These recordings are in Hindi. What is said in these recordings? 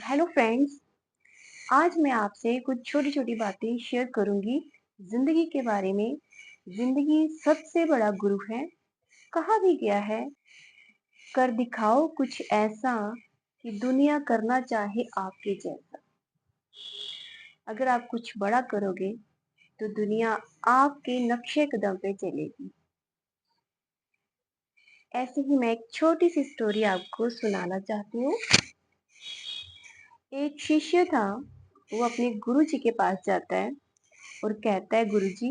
Hello friends. आज मैं आपसे कुछ छोटी छोटी बातें शेयर करूंगी जिंदगी के बारे में। जिंदगी सबसे बड़ा गुरु है। कहा भी गया है, कर दिखाओ कुछ ऐसा कि दुनिया करना चाहे आपके जैसा। अगर आप कुछ बड़ा करोगे तो दुनिया आपके नक्शे कदम पे चलेगी। ऐसे ही मैं एक छोटी सी स्टोरी आपको सुनाना चाहती हूँ। एक शिष्य था, वो अपने गुरु जी के पास जाता है और कहता है, गुरु जी,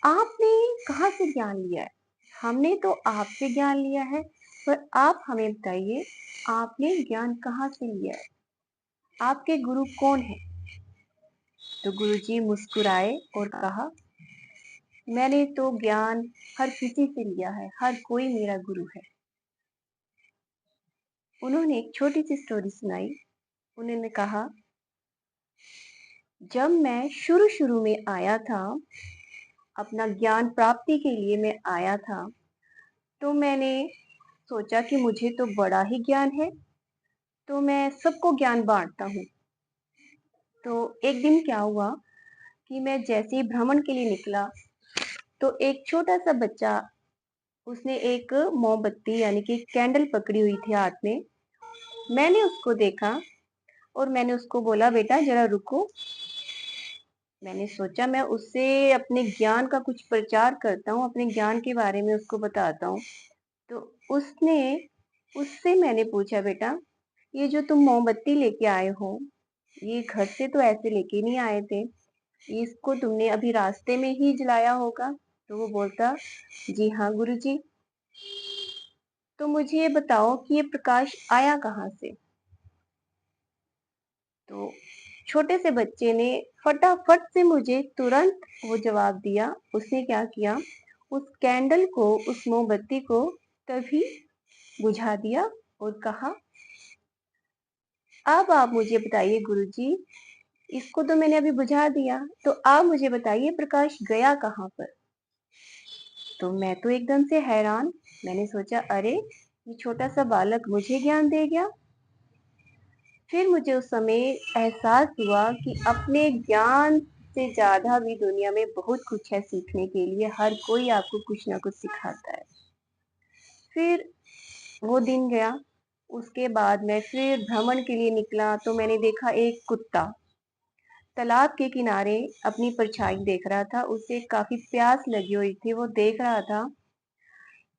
आपने कहाँ से ज्ञान लिया है? हमने तो आपसे ज्ञान लिया है, पर आप हमें बताइए, आपने ज्ञान कहाँ से लिया है? आपके गुरु कौन है? तो गुरुजी मुस्कुराए और कहा, मैंने तो ज्ञान हर किसी से लिया है, हर कोई मेरा गुरु है। उन्होंने एक छोटी सी स्टोरी सुनाई। उन्होंने कहा, जब मैं शुरू शुरू में आया था, अपना ज्ञान प्राप्ति के लिए मैं आया था, तो मैंने सोचा कि मुझे तो बड़ा ही ज्ञान है, तो मैं सबको ज्ञान बांटता हूँ। तो एक दिन क्या हुआ कि मैं जैसे ही भ्रमण के लिए निकला, तो एक छोटा सा बच्चा, उसने एक मोमबत्ती यानी कि कैंडल पकड़ी हुई थी हाथ में। मैंने उसको देखा और मैंने उसको बोला, बेटा जरा रुको। मैंने सोचा मैं उससे अपने ज्ञान का कुछ प्रचार करता हूँ, अपने ज्ञान के बारे में उसको बताता हूँ। तो उसने उससे मैंने पूछा, बेटा ये जो तुम मोमबत्ती लेके आए हो, ये घर से तो ऐसे लेके नहीं आए थे, इसको तुमने अभी रास्ते में ही जलाया होगा। तो वो बोलता, जी हाँ गुरुजी। तो मुझे ये बताओ कि ये प्रकाश आया कहाँ से? तो छोटे से बच्चे ने फटाफट से मुझे तुरंत वो जवाब दिया। उसने क्या किया, उस कैंडल को, उस मोमबत्ती को तभी बुझा दिया और कहा, अब आप मुझे बताइए गुरुजी, इसको तो मैंने अभी बुझा दिया, तो आप मुझे बताइए प्रकाश गया कहाँ पर? तो मैं तो एकदम से हैरान। मैंने सोचा, अरे ये छोटा सा बालक मुझे ज्ञान दे गया। फिर मुझे उस समय एहसास हुआ कि अपने ज्ञान से ज्यादा भी दुनिया में बहुत कुछ है सीखने के लिए। हर कोई आपको कुछ ना कुछ सिखाता है। फिर वो दिन गया। उसके बाद मैं फिर भ्रमण के लिए निकला, तो मैंने देखा एक कुत्ता तालाब के किनारे अपनी परछाई देख रहा था। उसे काफी प्यास लगी हुई थी। वो देख रहा था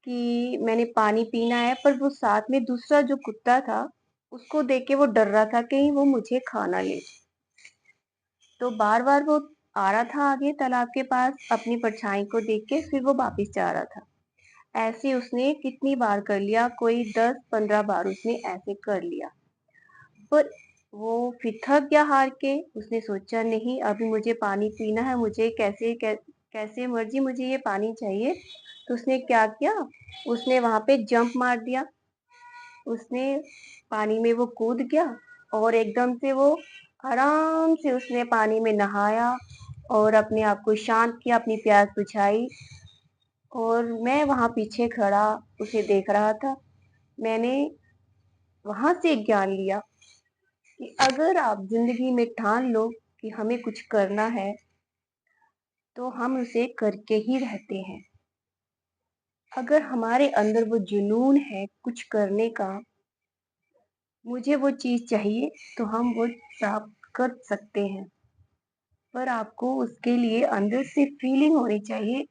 कि मैंने पानी पीना है, पर वो साथ में दूसरा जो कुत्ता था, उसको देख के वो डर रहा था कहीं वो मुझे खा ना ले। तो बार बार वो आ रहा था आगे तालाब के पास, अपनी परछाई को देख के फिर वो वापिस जा रहा था। ऐसे उसने कितनी बार कर लिया, कोई 10-15 बार उसने ऐसे कर लिया। पर वो फिर थक गया हार के। उसने सोचा, नहीं अभी मुझे पानी पीना है, मुझे कैसे मर्जी मुझे ये पानी चाहिए। तो उसने क्या किया, उसने वहां पे जंप मार दिया। उसने पानी में वो कूद गया और एकदम से वो आराम से उसने पानी में नहाया और अपने आप को शांत किया, अपनी प्यास बुझाई। और मैं वहां पीछे खड़ा उसे देख रहा था। मैंने वहां से एक ज्ञान लिया कि अगर आप जिंदगी में ठान लो कि हमें कुछ करना है, तो हम उसे करके ही रहते हैं। अगर हमारे अंदर वो जुनून है कुछ करने का, मुझे वो चीज चाहिए, तो हम वो प्राप्त कर सकते हैं। पर आपको उसके लिए अंदर से फीलिंग होनी चाहिए,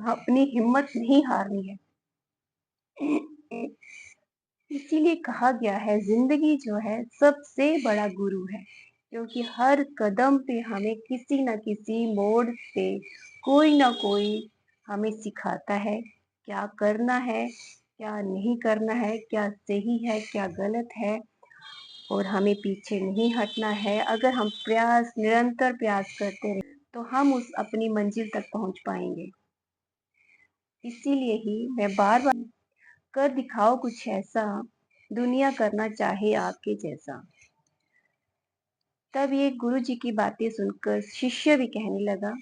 अपनी हिम्मत नहीं हारनी है। इसीलिए कहा गया है, जिंदगी जो है सबसे बड़ा गुरु है, क्योंकि हर कदम पे हमें किसी न किसी मोड़ पे कोई ना कोई हमें सिखाता है क्या करना है, क्या नहीं करना है, क्या सही है, क्या गलत है। और हमें पीछे नहीं हटना है। अगर हम प्रयास, निरंतर प्रयास करते रहे, तो हम उस अपनी मंजिल तक पहुंच पाएंगे। इसीलिए ही मैं बार बार, कर दिखाओ कुछ ऐसा, दुनिया करना चाहे आपके जैसा। तब ये गुरु जी की बातें सुनकर शिष्य भी कहने लगा,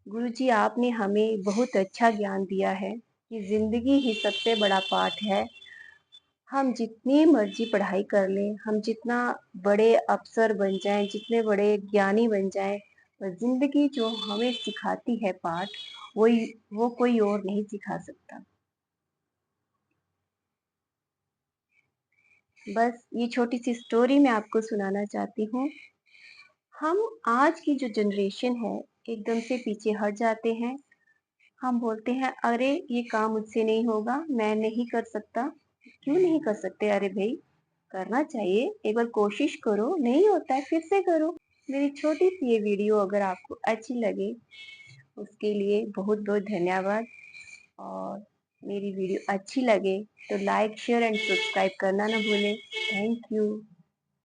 गुरु जी आपने हमें बहुत अच्छा ज्ञान दिया है कि जिंदगी ही सबसे बड़ा पाठ है। हम जितनी मर्जी पढ़ाई कर लें, हम जितना बड़े अफ़सर बन जाएँ, जितने बड़े ज्ञानी बन जाएँ, पर ज़िंदगी जो हमें सिखाती है पाठ, वो कोई और नहीं सिखा सकता। बस ये छोटी-सी स्टोरी मैं आपको सुनाना चाहती हूँ। हम आज की जो जनरेशन है, एकदम से पीछे हट जाते हैं। हम बोलते हैं, "अरे! ये काम मुझसे नहीं होगा, मैं नहीं कर सकता।" क्यों नहीं कर सकते? अरे भई, करना चाहिए, एक बार कोशिश करो, नहीं होता है फिर से करो। मेरी छोटी-सी ये वीडियो अगर आपको अच्छी लगे, उसके लिए बहुत-बहुत धन्यवाद और मेरी वीडियो अच्छी लगे तो लाइक, शेयर एंड सब्सक्राइब करना ना भूलें। Thank you.